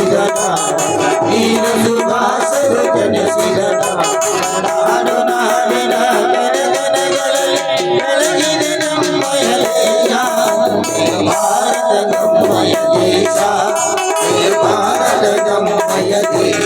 ಜನಿಸಿದನ ವೀರ ಸುಭಾಷರು ಜನಿಸಿದನ ನಾಡು ನಾಡಿನ ಗಣಗಣಗಳಲ್ಲಿ ಬೆಳಗಿದೆ ನಮ್ಮಯ ದೇಶ ಭಾರತ ನಮ್ಮಯ ದೇಶ ಭಾರತ ನಮ್ಮಯ ದೇಶ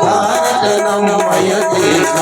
ಭಾರತ ನಮ್ಮಯ ದೇಶ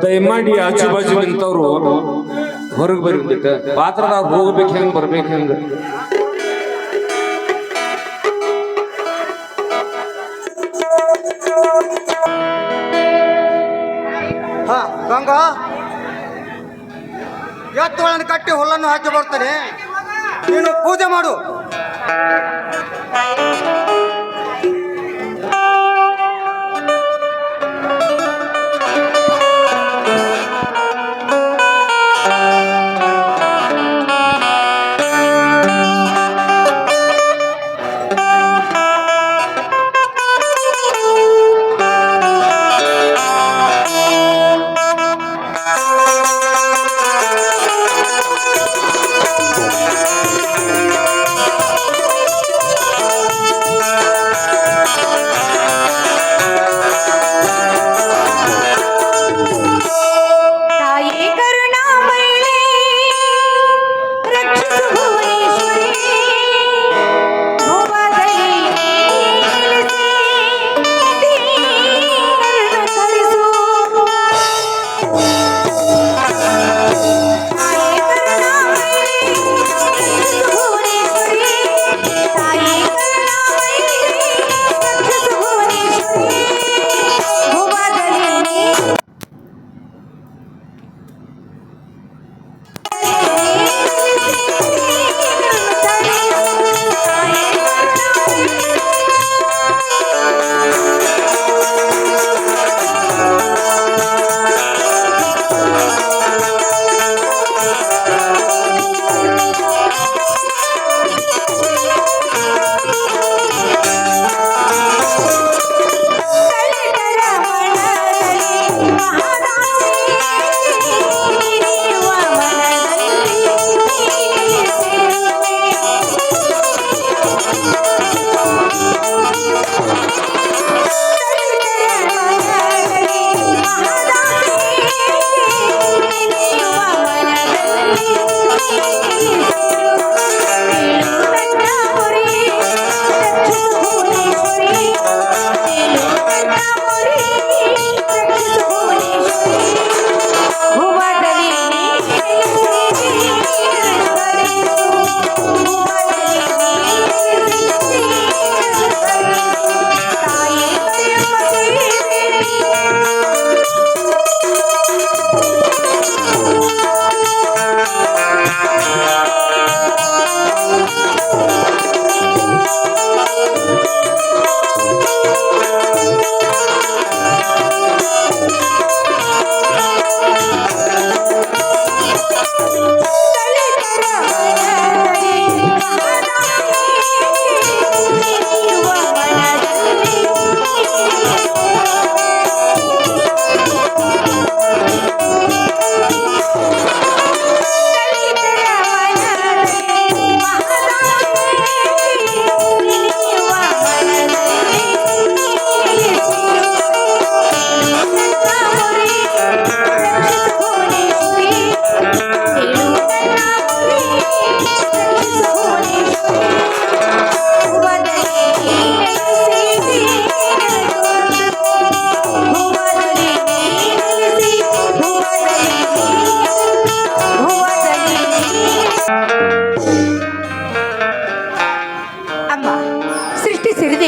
ದಯಮಾಡಿ ಆಜು ಬಾಜು ನಿಂತವ್ರು ಹೊರಗೆ ಬರ್ಬಿಟ್ಟ ಪಾತ್ರದಾಗ ಹೋಗ್ಬೇಕು ಹೆಂಗ್ ಬರ್ಬೇಕು ಹೆಂಗ ಗಂಗಾ ಎತ್ತುಗಳನ್ನು ಕಟ್ಟಿ ಹುಲ್ಲನ್ನು ಹಾಕಿ ಬರ್ತಾನೆ ನೀನು ಪೂಜೆ ಮಾಡು.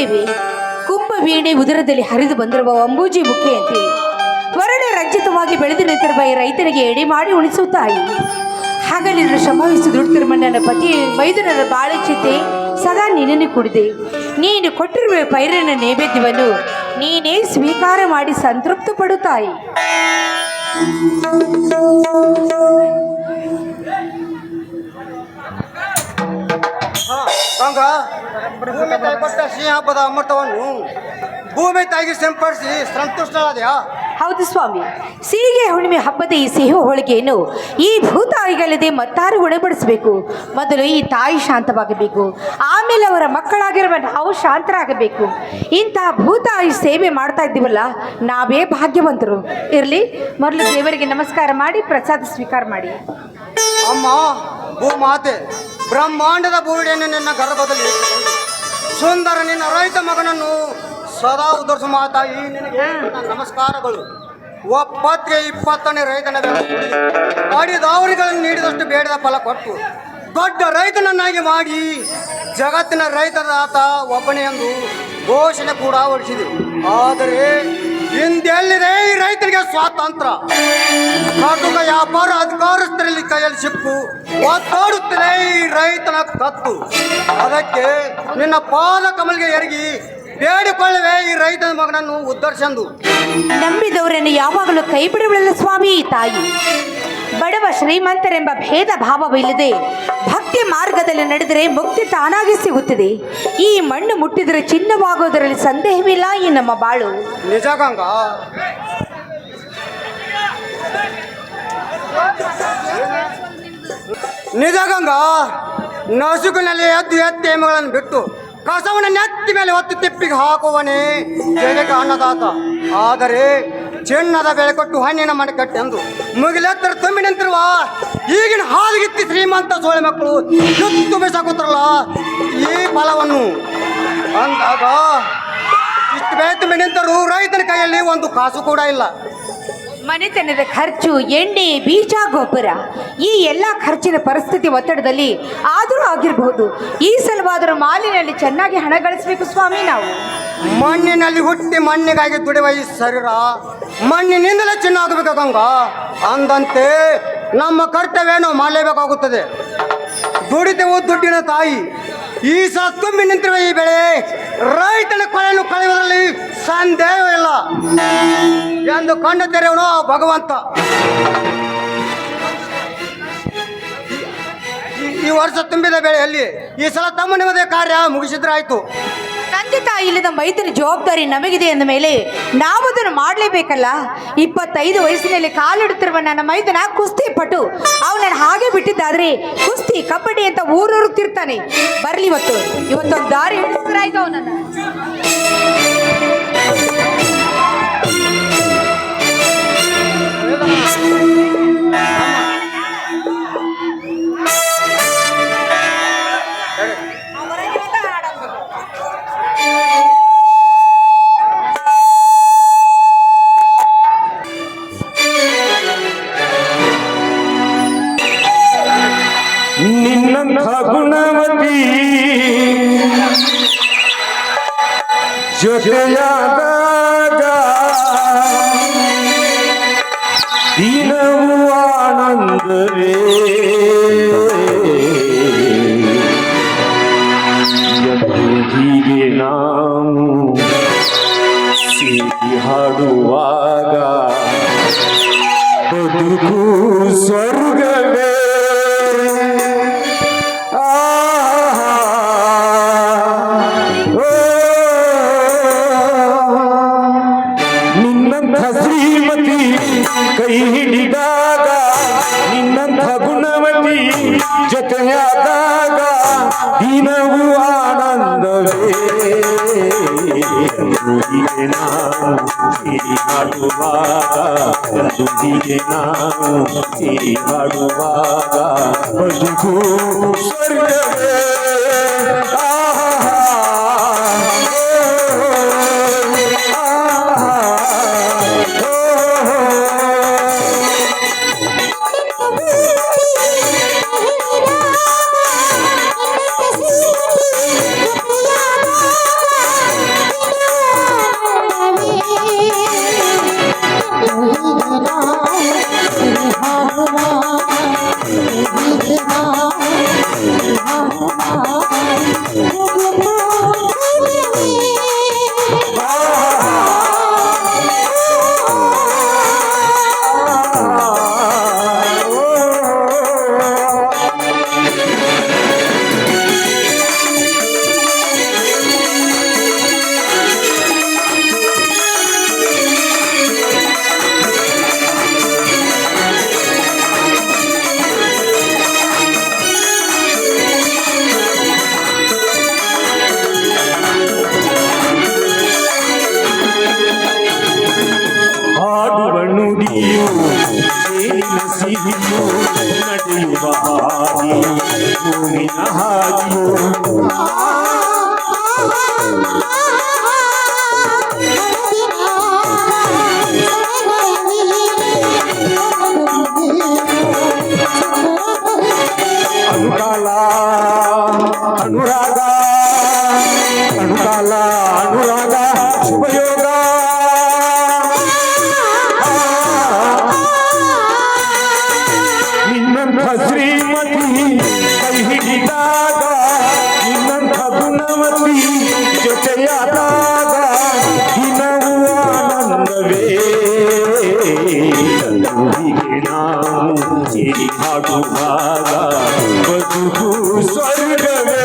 ಸೇವೆ ಕುಂಭವೀಣೆ ಉದರದಲ್ಲಿ ಹರಿದು ಬಂದಿರುವ ಅಂಬೂಜಿ ಮುಖೆಯಂತೆ ವರ್ಣ ರಂಜಿತವಾಗಿ ಬೆಳೆದು ನಿಂತಿರುವ ಈ ರೈತನಿಗೆ ಎಡೆ ಮಾಡಿ ಉಳಿಸುವ ತಾಯಿ. ಹಗಲಿನ ಶ್ರಮವಿಸಿ ದುಡ್ತಿರುವ ನನ್ನ ಪತಿ ಮೈದುನರ ಬಾಳೆ ಚಿತೆ ಸದಾ ನಿನ್ನನ್ನು ಕುಡಿದೆ. ನೀನು ಕೊಟ್ಟಿರುವ ಪೈರಿನ ನೈವೇದ್ಯವನ್ನು ನೀನೇ ಸ್ವೀಕಾರ ಮಾಡಿ ಸಂತೃಪ್ತ ಪಡು ತಾಯಿ. ಗಂಗಾ, ಭೂಮಿ ತಾಯಿ ಕೊಟ್ಟ ಸಿಹಿ ಹಬ್ಬದ ಅಮೃತವನ್ನು ಭೂಮಿ ತಾಯಿಗೆ ಸಿಂಪಡಿಸಿ ಸಂತುಷ್ಟರಾದ್ಯಾ? ಹೌದು ಸ್ವಾಮಿ, ಸಿಹಿಗೆ ಹುಣ್ಣಿಮೆ ಹಬ್ಬದ ಈ ಸಿಹಿ ಹೋಳಿಗೆಯನ್ನು ಈ ಭೂತಾಯಿಗಳದೆ ಮತ್ತಾರು ಉಣಬಡಿಸಬೇಕು. ಮೊದಲು ಈ ತಾಯಿ ಶಾಂತವಾಗಬೇಕು, ಆಮೇಲೆ ಅವರ ಮಕ್ಕಳಾಗಿರುವ ನಾವು ಶಾಂತರಾಗಬೇಕು. ಇಂತಹ ಭೂತಾಯಿ ಸೇವೆ ಮಾಡ್ತಾ ಇದ್ದೀವಲ್ಲ, ನಾವೇ ಭಾಗ್ಯವಂತರು. ಇರಲಿ, ಮೊದಲು ದೇವರಿಗೆ ನಮಸ್ಕಾರ ಮಾಡಿ ಪ್ರಸಾದ ಸ್ವೀಕಾರ ಮಾಡಿ. ಅಮ್ಮ ಭೂಮಾತೆ, ಬ್ರಹ್ಮಾಂಡದ ಭೂಮಿಯನ್ನು ನಿನ್ನ ಗರ್ಭದಲ್ಲಿ ಸುಂದರ ನಿನ್ನ ರೈತ ಮಗನನ್ನು ಸದಾ ಉದರ್ಸು ಮಾತಾಯಿ, ನಿನಗೆ ನನ್ನ ನಮಸ್ಕಾರಗಳು. ಒಪ್ಪತ್ತಿಗೆ 20ನೇ ರೈತನ ಅಡಿದವರಿಗಳನ್ನು ನೀಡಿದಷ್ಟು ಬೇಡದ ಫಲ ಕೊಟ್ಟು ದೊಡ್ಡ ರೈತನನ್ನಾಗಿ ಮಾಡಿ ಜಗತ್ತಿನ ರೈತರಾತ ಒಬ್ಬನೇ ಎಂದು ಘೋಷಣೆ ಕೂಡ ಹೊರಡಿಸಿದೆ. ಆದರೆ ಹಿಂದೆಲ್ಲಿದೆ ಈ ರೈತರಿಗೆ ಸ್ವಾತಂತ್ರ್ಯ? ಕಟುಕ ವ್ಯಾಪಾರ ಅಧಿಕಾರಸ್ಥರಲ್ಲಿ ಕೈಯಲ್ಲಿ ಸಿಕ್ಕು ಒತ್ತಾಡುತ್ತಿದೆ ಈ ರೈತನ ಕತ್ತು. ಅದಕ್ಕೆ ನಿನ್ನ ಪಾದ ಕಮಲ್ಗೆ ಎರಗಿ ಬೇಡಿಕೊಳ್ಳುವೆ ಈ ರೈತನ ಮಗನನ್ನು ಉದ್ಧರಿಸಂದು. ನಂಬಿದವರನ್ನು ಯಾವಾಗಲೂ ಕೈ ಬಿಡುವುದಿಲ್ಲ ಸ್ವಾಮಿ ಈ ತಾಯಿ. ಬಡವ ಶ್ರೀಮಂತರೆಂಬ ಭೇದ ಭಾವವಿಲ್ಲದೆ ಭಕ್ತಿ ಮಾರ್ಗದಲ್ಲಿ ನಡೆದರೆ ಮುಕ್ತಿ ತಾನಾಗಿ ಸಿಗುತ್ತದೆ. ಈ ಮಣ್ಣು ಮುಟ್ಟಿದರೆ ಚಿನ್ನವಾಗುವುದರಲ್ಲಿ ಸಂದೇಹವಿಲ್ಲ ಈ ನಮ್ಮ ಬಾಳು. ನಿಜ ಗಂಗಾ, ನಿಜ ಗಂಗಾ. ನಸುಕಿನಲ್ಲಿ ಎದ್ದು ಎತ್ತೇಮಗಳನ್ನು ಬಿಟ್ಟು ಕಸವನ್ನು ನೆತ್ತಿ ಮೇಲೆ ಹೊತ್ತು ತಿಪ್ಪಿಗೆ ಹಾಕುವನೇ ಜಗಕ್ಕೆ ಅನ್ನದಾತ. ಆದರೆ ಚಿನ್ನದ ಬೆಳೆ ಕೊಟ್ಟು ಹಣ್ಣಿನ ಮಡಕಟ್ಟೆಂದು ಮುಗಿಲೆತ್ತರ ತುಂಬಿ ನಿಂತಿರುವ ಈಗಿನ ಹಾದಿಗಿತ್ತಿ ಶ್ರೀಮಂತ ಸೋಳೆ ಮಕ್ಕಳು ಸುತ್ತು ಬಿಸಾಕುತ್ತಾರಲ್ಲ ಈ ಫಲವನ್ನು ಅಂದಾಗ ಇಷ್ಟು ಬೆಳೆ ತುಂಬಿ ನಿಂತರೂ ರೈತನ ಕೈಯಲ್ಲಿ ಒಂದು ಕಾಸು ಕೂಡ ಇಲ್ಲ. ಮನೆತನದ ಖರ್ಚು, ಎಣ್ಣೆ, ಬೀಜ, ಗೊಬ್ಬರ, ಈ ಎಲ್ಲ ಖರ್ಚಿನ ಪರಿಸ್ಥಿತಿ ಒತ್ತಡದಲ್ಲಿ ಆದರೂ ಆಗಿರಬಹುದು. ಈ ಸಲವಾದರೂ ಮಾಲಿನಲ್ಲಿ ಚೆನ್ನಾಗಿ ಹಣ ಗಳಿಸಬೇಕು ಸ್ವಾಮಿ. ನಾವು ಮಣ್ಣಿನಲ್ಲಿ ಹುಟ್ಟಿ ಮಣ್ಣಿಗಾಗಿ ದುಡಿಯುವ ಈ ಶರೀರ ಮಣ್ಣಿನಿಂದಲೇ ಚಿನ್ನ ಆಗಬೇಕು ಗಂಗಾ. ಅಂದಂತೆ ನಮ್ಮ ಕರ್ತವ್ಯ ನಾವು ಮಾಡಲೇಬೇಕಾಗುತ್ತದೆ. ದುಡಿತೆವು ದುಡ್ಡಿನ ತಾಯಿ. ಈ ಸಲ ತುಂಬಿ ನಿಂತಿರುವ ಈ ಬೆಳೆ ರೈತನ ಕೊಳೆಯನ್ನು ಕಳೆಯುವುದರಲ್ಲಿ ಸಂದೇಹವಿಲ್ಲ ಎಂದು ಕಂಡು ತೆರೆಯವನು ಭಗವಂತ. ಈ ವರ್ಷ ತುಂಬಿದ ಬೆಳೆಯಲ್ಲಿ ಈ ಸಲ ತಮ್ಮ ನಿಮ್ಮದೇ ಕಾರ್ಯ ಮುಗಿಸಿದ್ರಾಯ್ತು. ತಂದೆ ತಾಯಿ ಇಲ್ಲದ ಮೈದನ ಜವಾಬ್ದಾರಿ ನಮಗಿದೆ ಅಂದ ಮೇಲೆ ನಾವು ಅದನ್ನು ಮಾಡಲೇಬೇಕಲ್ಲ. 25 ವಯಸ್ಸಿನಲ್ಲಿ ಕಾಲಿಡುತ್ತಿರುವ ನನ್ನ ಮೈದನ ಕುಸ್ತಿ ಪಟು. ಅವನನ್ನು ಹಾಗೆ ಬಿಟ್ಟಿದ್ದಾದ್ರೆ ಕುಸ್ತಿ, ಕಬಡ್ಡಿ ಅಂತ ಊರೂರುತ್ತಿರ್ತಾನೆ. ಬರ್ಲಿ, ಇವತ್ತೊಂದು ದಾರಿ ಹಿಡಿಸಿದ್ರಾಯ್ತು ಅವನನ್ನು. ನಿನ್ನಂಥ ಗುಣವತಿ ಜೊತೆಯಾದಾಗ ದಿನವೂ ಆನಂದವೇ. ಹೀಗೆ ನಾವು ಸೇರಿ ಹಾಡುವಾಗ ಬದುಕು ಸ್ವರ್ಗವೇ. ನಿನ್ನಂಥ ಶ್ರೀಮತಿ ಕೈ ಹಿಡಿದಾಗ, ನಿನ್ನಂಥ ಗುಣವತಿ ಜೊತೆಯಾದಾಗ ದಿನವೂ ಆನಂದವೇ. ಹೀಗೆ ನಾವು ಸೇರಿ ಹಾಡುವಾಗ, ಹೀಗೆ ನಾವು ಸೇರಿ ಹಾಡುವಾಗ ಬದುಕು ಸ್ವರ್ಗವೇ. ಅನುಕಾಲ ಅನುರಾಗ ಶುಭಯೋಗ ನಿನ್ನಂಥ ಶ್ರೀಮತಿ ಕೈ ಹಿಡಿದಾಗ ನಿನ್ನಂಥ ಗುಣವತಿ ಜೊತೆಯಾದಾಗ ದಿನವೂ ಆನಂದವೇ ತಂದೂರಿಗೆ ನಾವು ಸೇರಿ ಹಾಡುವಾಗ ಬದುಕು ಸ್ವರ್ಗವೇ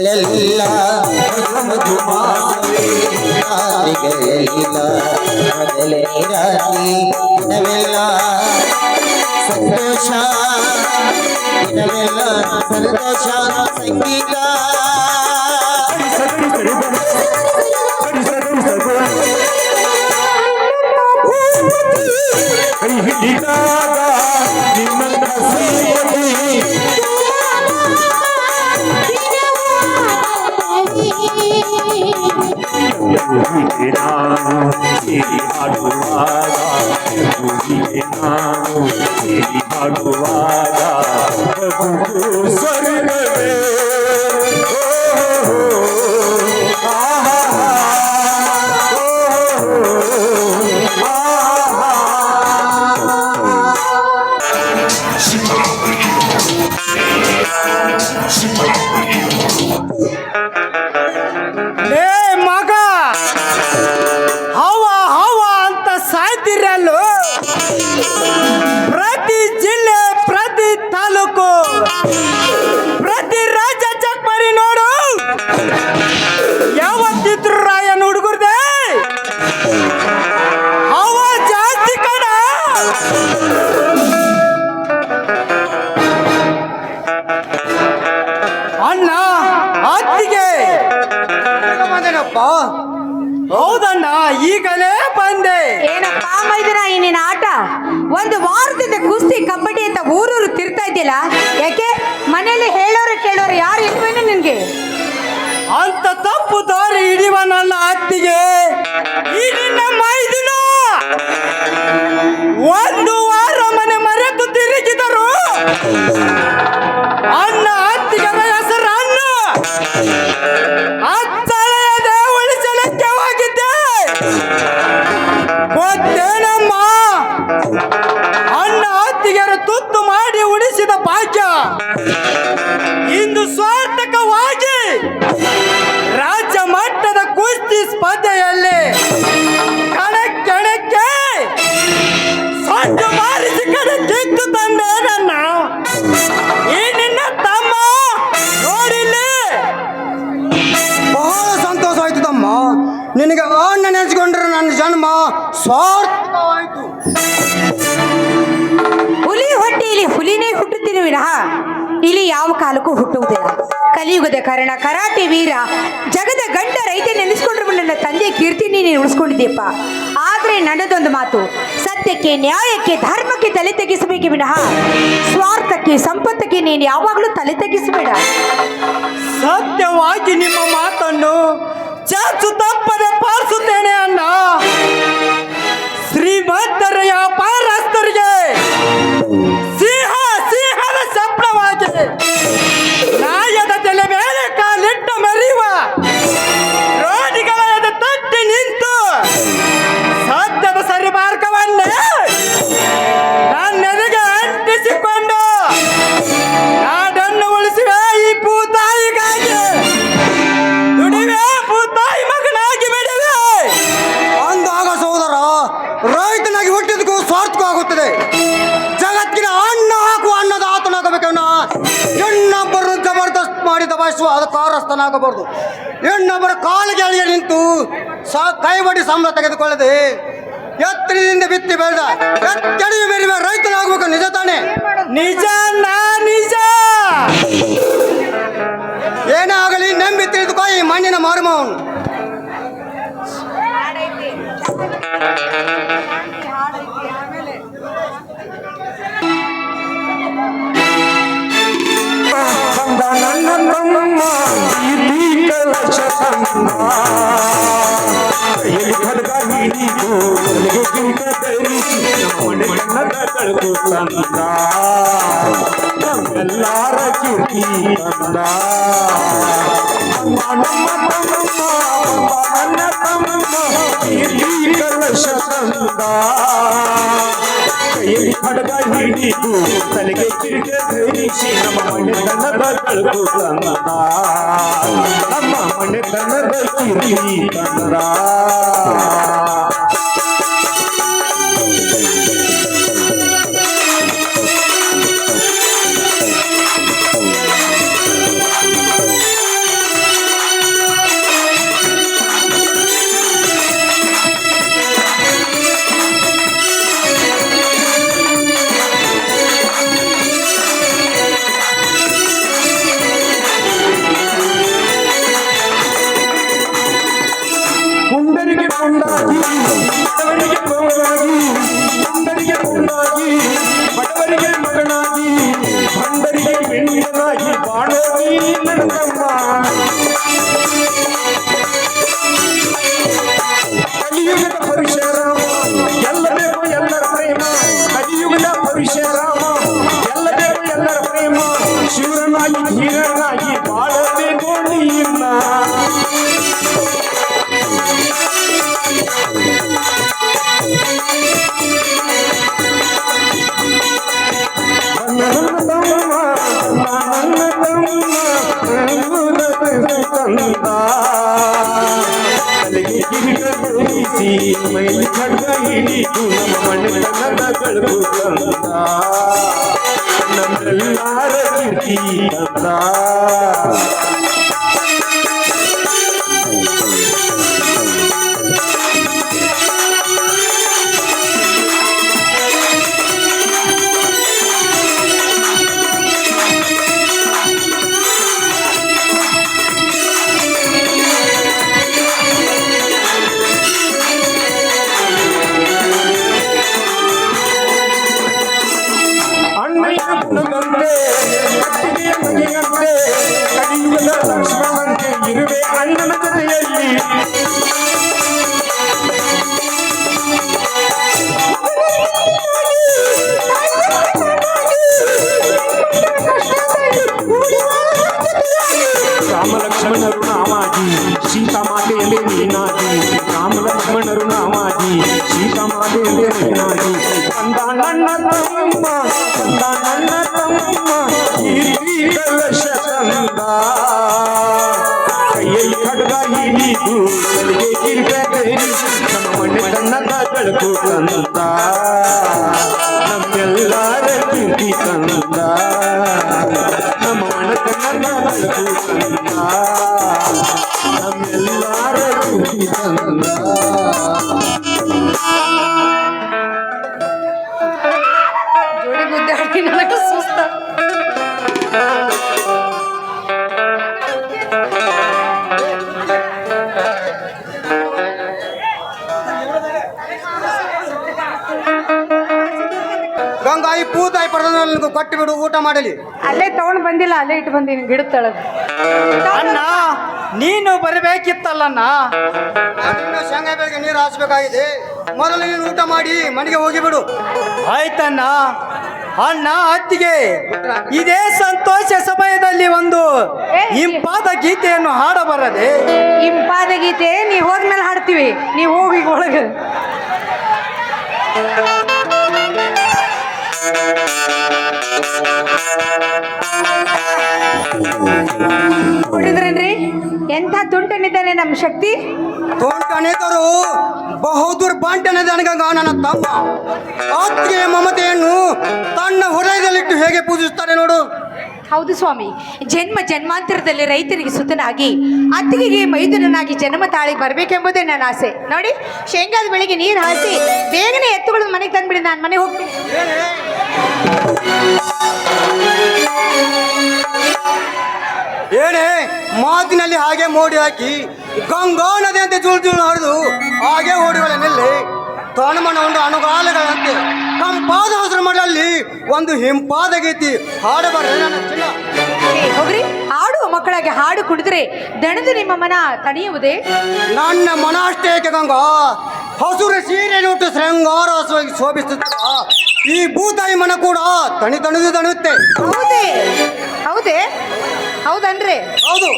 ಎಲ್ಲ ಮಧುಮಾಸವೇ ರಾತ್ರಿಗಳೆಲ್ಲ ಮೊದಲನೇ ರಾತ್ರಿ ದಿನವೆಲ್ಲ ಸಂತೋಷ ದಿನವೆಲ್ಲ ಸಂತೋಷ ಸಂಗೀತ ಕೈ ಹಿಡಿದಾಗ ನಿನ್ನಂಥ ಶ್ರೀಮತಿ ನಾನು ಸೇರಿ ಹಾಡುವಾಗ ನಾನು ಸೇರಿ ಹಾಡುವಾಗ ಸ್ವರ್ಗವೇ ಏ ಮಗ ಹವ ಹವ ಅಂತ ಸಾಯ್ತಿರಲ್ಲು ಪ್ರತಿ ಜಿಲ್ಲೆ ಪ್ರತಿ ತಾಲೂಕು ಪ್ರತಿ ರಾಜ್ಯ ಚೆಕ್ ಮಾಡಿ ನೋಡು ಯಾವತ್ತಿದ್ರು ರಾಯನ ಹುಡುಗರ್ದೆ ಹವ ಜಾಸ್ತಿ ಕಣ ಅಣ್ಣ ಅತ್ತಿಗೆ ಬಂದೇನಪ್ಪ ಹೌದಣ್ಣ ಈಗಲೇ ಬಂದೆ ಏನಪ್ಪ ಮೈದನ ಇನ್ನೇನು ಆಟ ಒಂದು ವಾರದಿಂದ ಕುಸ್ತಿ ಕಬಡ್ಡಿ ಅಂತ ಊರೂರು ತಿರ್ತಾ ಇದ್ದಿಲ್ಲ ಯಾಕೆ ಮನೇಲಿ ಹೇಳೋರು ಕೇಳೋರು ಯಾರು ಇಲ್ವೇನು ನಿನ್ಗೆ ಅಂತ ತಪ್ಪು ದಾರಿ ಹಿಡಿಯುವ ನನ್ನ ಅತ್ತಿಗೆ ಈ ನಿನ್ನ ಮೈದಿನ ಒಂದು ವಾರ ಮನೆ ಮರೆತು ತಿರುಗಿದರು ಅಣ್ಣ ಅತ್ತಿಗೆರ ಹೆಸರು ಅಣ್ಣ ಅತ್ತಳೆಯದೆ ಉಳಿಸಲಿಕ್ಕೆ ಹೋಗಿದ್ದೆ ಗೊತ್ತೇನಮ್ಮ ಅಣ್ಣ ಅತ್ತಿಗೆರ ತುತ್ತು ಮಾಡಿ ಉಳಿಸಿದ ಭಾಗ್ಯ ಇಂದು ಸ್ವಾರ್ಥಕವಾಗಿ ರಾಜ್ಯ ಮಟ್ಟದ ಕುಸ್ತಿ ಸ್ಪರ್ಧೆಯಲ್ಲಿ ಕಣಕ್ಕೆ ಸೊಂಟು ಮಾರಿಸಿ ಕಿತ್ತು ತಂದೆ ನನ್ನ ಈ ನಿನ್ನ ತಮ್ಮ ನೋಡಿಲ್ಲಿ ಬಹಳ ಸಂತೋಷ ಆಯ್ತು ತಮ್ಮ ನಿನಗೆ ಅಣ್ಣ ನೆನೆಸ್ಕೊಂಡ್ರೆ ನನ್ನ ಜನ್ಮ ಸ್ವಾರ್ಥವಾಯಿತು ಹುಲಿ ಹೊಟ್ಟೆಯಲ್ಲಿ ಹುಲಿನೇ ಹುಟ್ಟುತ್ತೀನಿ ವಿನಃ ಇಲ್ಲಿ ಯಾವ ಕಾಲಕ್ಕೂ ಹುಟ್ಟುವುದಿಲ್ಲ ಕಲಿಯುಗದ ಕಾರಣ ಕರಾಟೆ ವೀರ ಜಗದ ಗಂಡ ರೈತ ನೆನೆಸ್ಕೊಂಡ್ರು ನನ್ನ ತಂದೆ ಕೀರ್ತಿ ನೀನು ಉಳಿಸ್ಕೊಂಡಿದ್ದೀಯಪ್ಪ ಆದ್ರೆ ನನ್ನದೊಂದು ಮಾತು ಸತ್ಯಕ್ಕೆ ನ್ಯಾಯಕ್ಕೆ ಧರ್ಮಕ್ಕೆ ತಲೆ ತಗ್ಗಿಸಬೇಕೆ ವಿನಃ ಸ್ವಾರ್ಥಕ್ಕೆ ಸಂಪತ್ತಕ್ಕೆ ನೀನು ಯಾವಾಗಲೂ ತಲೆ ತಗ್ಗಿಸಬೇಡ ಸತ್ಯವಾಗಿ ನಿಮ್ಮ ಮಾತನ್ನು ಚಾಚು ತಪ್ಪದೆ ಪಾಲಿಸುತ್ತೇನೆ ಅಣ್ಣ ಶ್ರೀಮಂತರ ವ್ಯಾಪಾರಸ್ಥರಿಗೆ ಸಿಂಹದ ಶಬ್ದವಾಗಿ ನಾಯದ ತಲೆ ಮೇಲೆ ಕಾಲಿಟ್ಟು ಮೆರೆಯುವ ರೋಡಿಗಳ ಎದೆ ತಟ್ಟಿ ನಿಂತು ಸತ್ಯದ ಸರಿ ಮಾರ್ಗವನ್ನೇ ನನ್ನೆದೆಗೆ ಅಂಟಿಸಿಕೊಂಡು ನಾಡನ್ನು ಉಳಿಸುವೆ ಈ ಭೂತಾಯಿಗಾಗಿ ದುಡಿವೆ ಭೂತಾಯಿ ಮಗನಾಗಿ ಬಿಡುವೆ ಅಂದಾಗ ಸೋದರ ರೈತನಾಗಿ ಕೊಟ್ಟಿದ್ದಕ್ಕೂ ಸ್ವಾರ್ಥಕ್ಕೂ ಆಗುತ್ತದೆ. ಜಗತ್ತಿನ ಅನ್ನ ಹಾಕುವ ಅನ್ನದಾತನಾಗಬೇಕನ್ನ ಹೆಣ್ಣೊಬ್ಬರು ಜಬರ್ದಸ್ತ್ ಮಾಡಿ ದಬಾಯಿಸುವ ಅದಕಾರಸ್ಥನಾಗಬಾರ್ದು. ಹೆಣ್ಣೊಬ್ಬರ ಕಾಲಿಗೆ ಅಳಿಯ ನಿಂತು ಕೈಬಡಿ ಸಂಬಳ ತೆಗೆದುಕೊಳ್ಳದೆ ಎತ್ತರದಿಂದ ಬಿತ್ತಿ ಬೆಳೆದ ಎತ್ತಡಿ ಮೇರಿವ ರೈತನಾಗಬೇಕು. ನಿಜ ತಾನೆ? ನಿಜ ನಿಜ. ಏನೇ ಆಗಲಿ ನಂಬಿ ತಿಳಿದುಕೋ ಈ ಮಣ್ಣಿನ ಮರ್ಮವನ್ನು. ನನ್ನ ತಮ್ಮ ಪ್ರೀತಿ ಕಲಶ ತಂದ ಕೈಯಲ್ಲಿ ಖಡ್ಗ ಹಿಡಿದು ತಲೆಗೆ ಕಿರೀಟ ಧರಿಸಿ ಮಣ್ಣದ ಕಳ್ಕು ತಂದ ನಮ್ಮೆಲ್ಲರ ಕೀರ್ತಿ ತಂದ. ನಮ್ಮ ತಮ್ಮ ನನ್ನ ತಮ್ಮ ಪ್ರೀತಿ ಕಲಶ ತಂದ ಕೈಯಲ್ಲಿ ಖಡ್ಗ ಹಿಡಿದು ತಲೆಗೆ ಕಿರೀಟ ಧರಿಸಿ ನಮ್ಮ ಮಣ್ಣದ ಕಳ್ಕು ತಂದ ನಮ್ಮ ಮಣ್ಣದ ಕೀರ್ತಿ ತಂದ. ಪುಂಡರಿಗೆ ಪುಂಡಾಗಿ ಬಡವರಿಗೆ ಮಗನಾಗಿ ಪುಂಡರಿಗೆ ಪುಂಡಾಗಿ ಬಡವರಿಗೆ ಮಗನಾಗಿ ಭಂಡರಿಗೆ ಬೆಣ್ಣನಾಗಿ ಬಾಳೋ ನನ್ನಮ್ಮ. ಕಲಿಯುಗದ ಪರಶುರಾಮ ಎಲ್ಲರಿಗೂ ಎಲ್ಲರ ಪ್ರೇಮ. ಕಲಿಯುಗದ ಪರಶುರಾಮ ಎಲ್ಲರಿಗೂ ಎಲ್ಲರ ಪ್ರೇಮ. ಶಿವನಾಗಿ ಧೀರನಾಗಿ ಬಾಳಬೇಕು ನೀನ್ನ. ತಲೆಗೆ ಕಿರೀಟ ಧರಿಸಿ ಮೈಲಿ ಖಡ್ಗ ಹಿಡಿದು ನಮ್ಮ ಮಣ್ಣದ ಕಳ್ಕು ತಂದ ನಮ್ಮೆಲ್ಲರ ಕೀರ್ತಿ ತಂದ. ಗುಣಗಂತೆ ಕಟ್ಟಿಗೆಯ ಮಗೆಯಂತೆ ಕಡಿಯುವುದ ಲಕ್ಷ್ಮಣಂತೆ ಇರುವೆ ಅಣ್ಣನ ಜೊತೆಯಲ್ಲಿ. ರಾಮ ಲಕ್ಷ್ಮಣರು ನಾವಾಗಿ ಸೀತಾ ಮಾತೆಯಲ್ಲಿ ನೀನಾಗಿ. ರಾಮ ಲಕ್ಷ್ಮಣರು ನಾವಾಗಿ ಸೀತಾ ಮಾತೆಯಲ್ಲಿ ನೀನಾಗಿ. ಕಂದ ನನ್ನ ತಮ್ಮ ಕಂದ ನನ್ನ ತಮ್ಮ ಕೀರ್ತಿ ಕಲಶ ತಂದ ಕೈಯಲ್ಲಿ ಖಡ್ಗ ಹಿಡಿದು ತಲೆಗೆ ಕಿರೀಟ ಧರಿಸಿ ನಮ್ಮ ಮಣ್ಣದ ಕಳ್ಕು ತಂದ ನಮ್ಮೆಲ್ಲರ ಕೀರ್ತಿ ತಂದ ನಮ್ಮ ಮಣ್ಣದ ಕಳ್ಕು ತಂದ ನಮ್ಮೆಲ್ಲರ ಕೀರ್ತಿ ತಂದ. ಜೋಡಿ ಗುದ್ದಾಡಿ ನನಗೆ ಸುಸ್ತ. ಗಂಗಾಯಿ ಪೂತಾಯಿ ಪಡೆದ ಕೊಟ್ಟು ಬಿಡು, ಊಟ ಮಾಡಲಿ. ಅಲ್ಲೇ ತಗೊಂಡ್ ಬಂದಿಲ್ಲ, ಅಲ್ಲೇ ಇಟ್ಟು ಬಂದೀನಿ ಗಿಡದ ತಳಗ. ಅಣ್ಣ ನೀನು ಬರಬೇಕಿತ್ತಲ್ಲಣ್ಣ. ಶೇಂಗಾ ಬೆಳೆಗೆ ನೀರು ಹಾಸ್ಬೇಕಾಗಿದೆ. ಮೊದಲು ನೀನು ಊಟ ಮಾಡಿ ಮನೆಗೆ ಹೋಗಿಬಿಡು. ಆಯ್ತಣ್ಣ. ಅಣ್ಣ ಅತ್ತಿಗೆ, ಇದೇ ಸಂತೋಷ ಸಮಯದಲ್ಲಿ ಒಂದು ಇಂಪಾದ ಗೀತೆಯನ್ನು ಹಾಡಬರದೆ? ಇಂಪಾದ ಗೀತೆ ನೀ ಹೋದ್ಮೇಲೆ ಹಾಡ್ತೀವಿ, ನೀ ಹೋಗಿ ಒಳಗ. ನೋಡಿದ್ರೇನ್ರಿ ಎಂಥ ತುಂಟನಿದ್ದಾನೆ ನಮ್ಮ ಶಕ್ತಿ. ತೋಂಟನೇಕರು ಬಹುದೂರ್ ಬಾಂಟನದ ನನ್ನ ತಮ್ಮ ಆತ್ಮೀಯ ಮಮತೆಯನ್ನು ತನ್ನ ಹೃದಯದಲ್ಲಿಟ್ಟು ಹೇಗೆ ಪೂಜಿಸ್ತಾರೆ ನೋಡು. ಹೌದು ಸ್ವಾಮಿ, ಜನ್ಮ ಜನ್ಮಾಂತರದಲ್ಲಿ ರೈತರಿಗೆ ಸುತನಾಗಿ ಅತ್ತಿಗೆಗೆ ಮೈದುನನಾಗಿ ಜನ್ಮ ತಾಳಿ ಬರಬೇಕೆಂಬುದೇ ನನ್ನ ಆಸೆ. ನೋಡಿ, ಶೇಂಗಾದ ಬೆಳಿಗ್ಗೆ ನೀರು ಹಾಸಿ ಬೇಗನೆ ಎತ್ತುಗಳು ಮನೆಗೆ ತಂದ್ಬಿಡಿ, ನಾನು ಮನೆಗೆ ಹೋಗ್ತೀನಿ. ಏನೇ ಮಾತಿನಲ್ಲಿ ಹಾಗೆ ಮೋಡಿ ಹಾಕಿ ಗಂಗಾ ನದಿ ಅಂತ ಜುಳು ಹರಿದು ಹಾಗೆ ಓಡಿಗಳನ್ನೆಲ್ಲಿ ತಣಮನ ಒಂದು ಅನುಗಾಲಗಳಂತೆ ಕಂಪಾದ ಹಸಿರು ಮಡಲಲ್ಲಿ ಒಂದು ಹಿಂಪಾದ ಗೀತಿ ಹಾಡಬಾರ್ದು ನನ್ನ ಚಿನ್ನ. ಹೋಗ್ರಿ, ಹಾಡುವ ಮಕ್ಕಳಾಗಿ ಹಾಡು ಕುಡಿದ್ರೆ ದಣದು ನಿಮ್ಮ ಮನ ತಣಿಯುವುದೇ? ನನ್ನ ಮನ ಅಷ್ಟೇ ಏಕೆ ಗಂಗಾ, ಹಸುರು ಸೀರೆ ಉಟ್ಟು ಶೃಂಗಾರವಾಗಿ ಶೋಭಿಸುತ್ತ ಈ ಭೂತಾಯಿ ಮನ ಕೂಡ ತಣಿದು ತಣಿಯುತ್ತೆ. ಹೌದೇ ಹೌದೇ ಹೌದನ್ರಿ? ಹೌದು.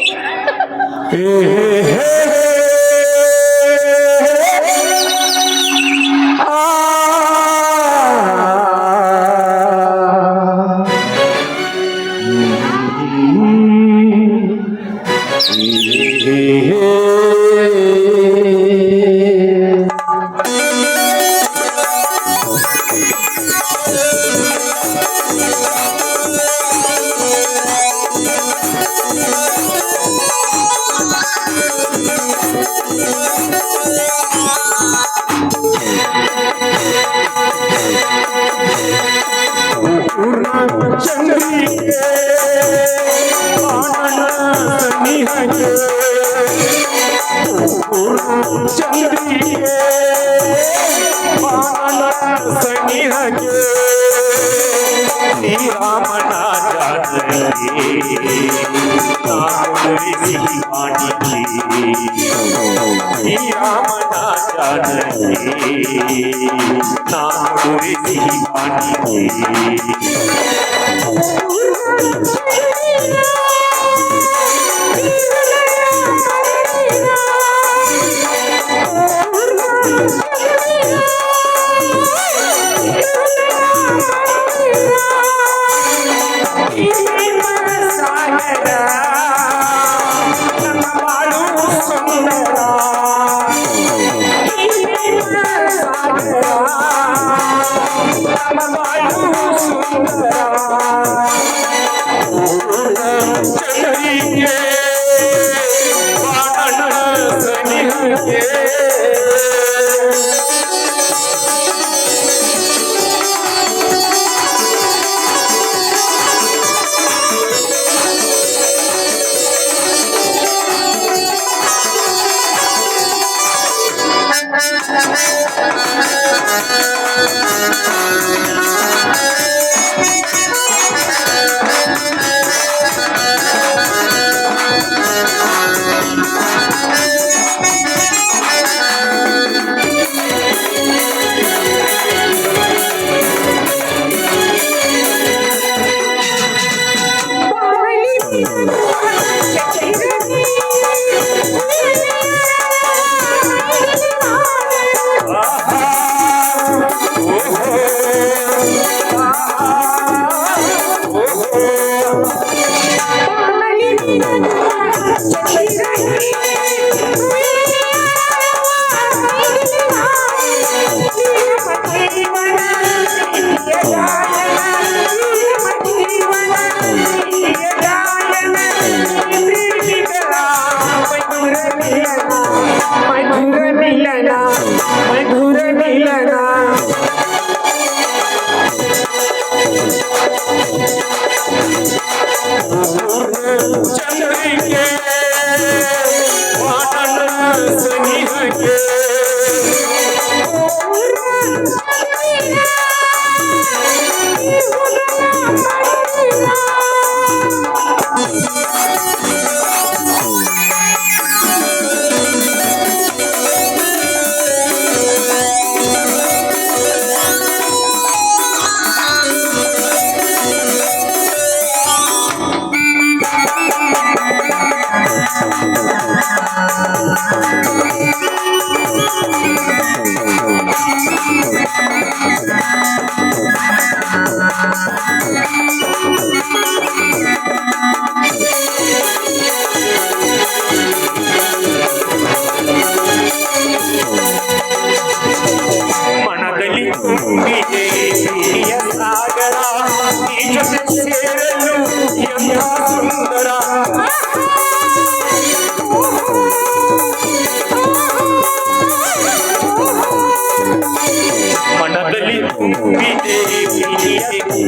ತುಂಬಿದೆ ಪ್ರೀತಿಯ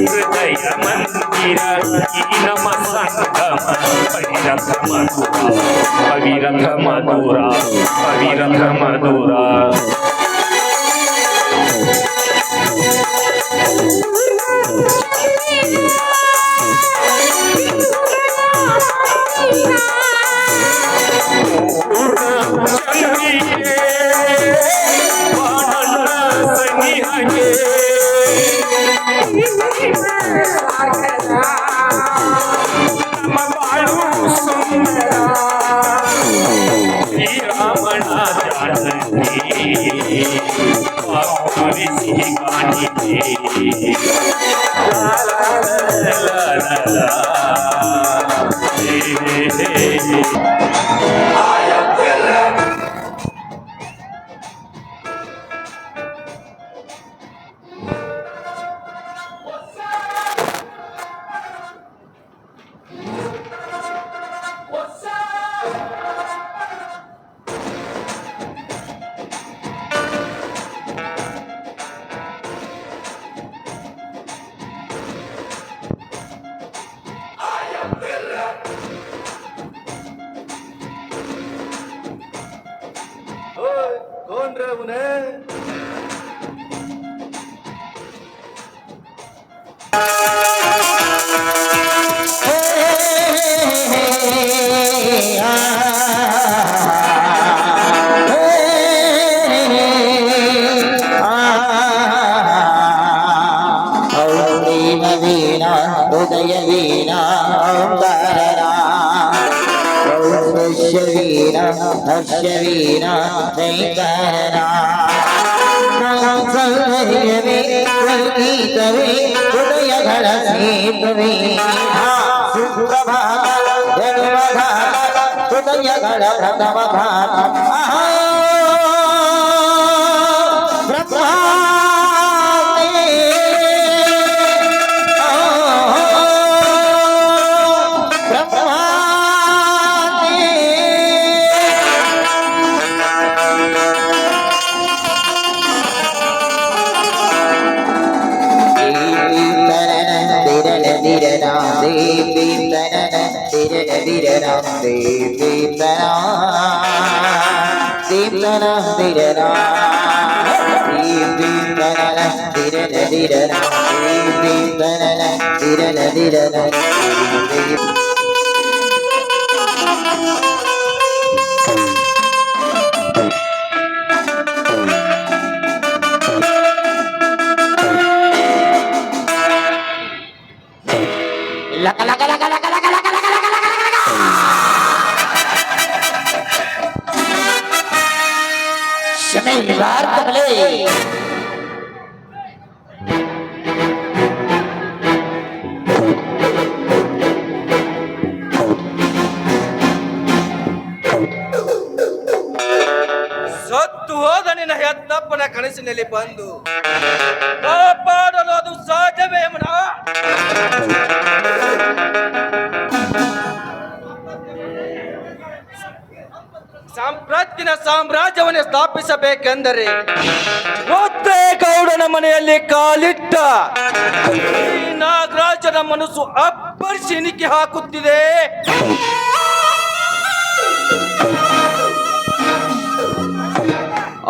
ಹೃದಯ ಮಂದಿರ ಈ ನಮ್ಮ ಸಂಗಮ ಅವಿರಥ ಮಧುರ ಅವಿರಥ ಮಧುರ ಹೃದಯ ವೀಣಾ ಹರ್ಷವೀಣಾ ಶಂಕರನಾ ಸಂಗೀತವೇ ಹೃದಯಗಳ ಸೇತುವೆ ಸುಪ್ರಭಾತ ಜನ್ಮಧಾತ ಹೃದಯಗಳ ಪ್ರಥಮ ಭಾತ ಸತ್ತು ಹೋದ ನಿನ್ನ ಹೆತ್ತಪ್ಪನ ಕನಸಿನಲ್ಲಿ ಬಂದು ಕಾಪಾಡಲು ಅದು ಸಾಧ್ಯವೇ ಯಮನ? ಸಂಪ್ರತಿನ ಸಾಮ್ರಾಜ್ಯವನ್ನು ಸ್ಥಾಪಿಸಬೇಕೆಂದರೆ ಒತ್ತೇ ಗೌಡನ ಮನೆಯಲ್ಲಿ ಕಾಲಿಟ್ಟ ಈ ನಾಗರಾಜನ ಮನಸ್ಸು ಅಬ್ಬರಿಸಿ ಇಣಿಕಿ ಹಾಕುತ್ತಿದೆ.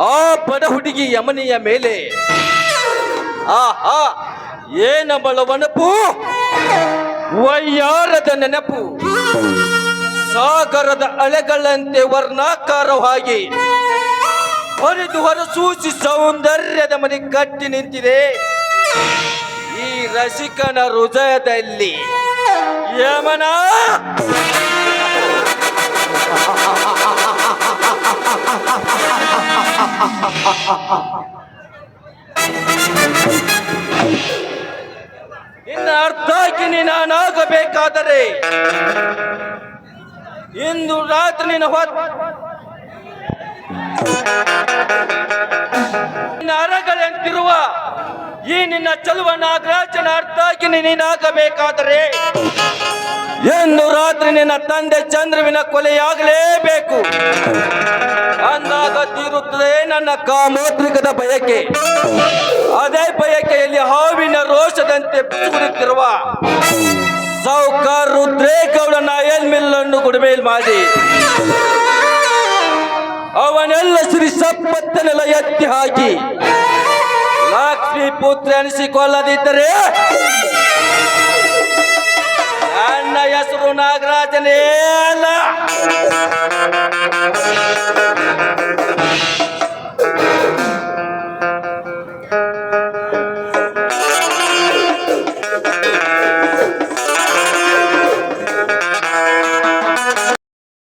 ಆ ಬಡ ಹುಡುಗಿ ಯಮನಿಯ ಮೇಲೆ ಆಹಾ ಏನ ಬಲವನಪು, ವಯ್ಯಾರದ ನೆನಪು, ಸಾಗರದ ಅಲೆಗಳಂತೆ ವರ್ಣಾಕಾರವಾಗಿ ಹೊರದು ಹೊರಸೂಸಿ ಸೌಂದರ್ಯದ ಮನೆ ಕಟ್ಟಿ ನಿಂತಿದೆ ಈ ರಸಿಕನ ಹೃದಯದಲ್ಲಿ. ಯಮನ ನಿನ್ನ ಅರ್ಥಾಗಿನಿ ನಾನಾಗಬೇಕಾದರೆ ಇಂದು ರಾತ್ರಿ ನರಗಳಂತಿರುವ ಈ ನಿನ್ನ ಚಲುವ ನಾಗರಾಜನ ಅರ್ಥಾಗಿ ನೀನಾಗಬೇಕಾದರೆ ಎಂದು ರಾತ್ರಿ ನಿನ್ನ ತಂದೆ ಚಂದ್ರವಿನ ಕೊಲೆಯಾಗಲೇಬೇಕು. ಅಂದಾಗ ತೀರುತ್ತದೆ ನನ್ನ ಕಾಮೋದ್ರಿಕದ ಬಯಕೆ. ಅದೇ ಬಯಕೆಯಲ್ಲಿ ಹಾವಿನ ರೋಷದಂತೆ ಬಿಸುಗುಡುತ್ತಿರುವ ಸಾಹುಕಾರ ರುದ್ರೇಗೌಡನ ಎಲ್ಮಿಲ್ಲನ್ನು ಗುಡಿಮೇಲ್ ಮಾಡಿ ಅವನೆಲ್ಲ ಸಿರಿ ಸಂಪತ್ತನ್ನೆಲ್ಲ ಎತ್ತಿ ಹಾಕಿ ಲಕ್ಷ್ಮೀ ಪುತ್ರ ಅನಿಸಿಕೊಳ್ಳದಿದ್ದರೆ ನನ್ನ ಹೆಸರು ನಾಗರಾಜನೇ ಅಲ್ಲ.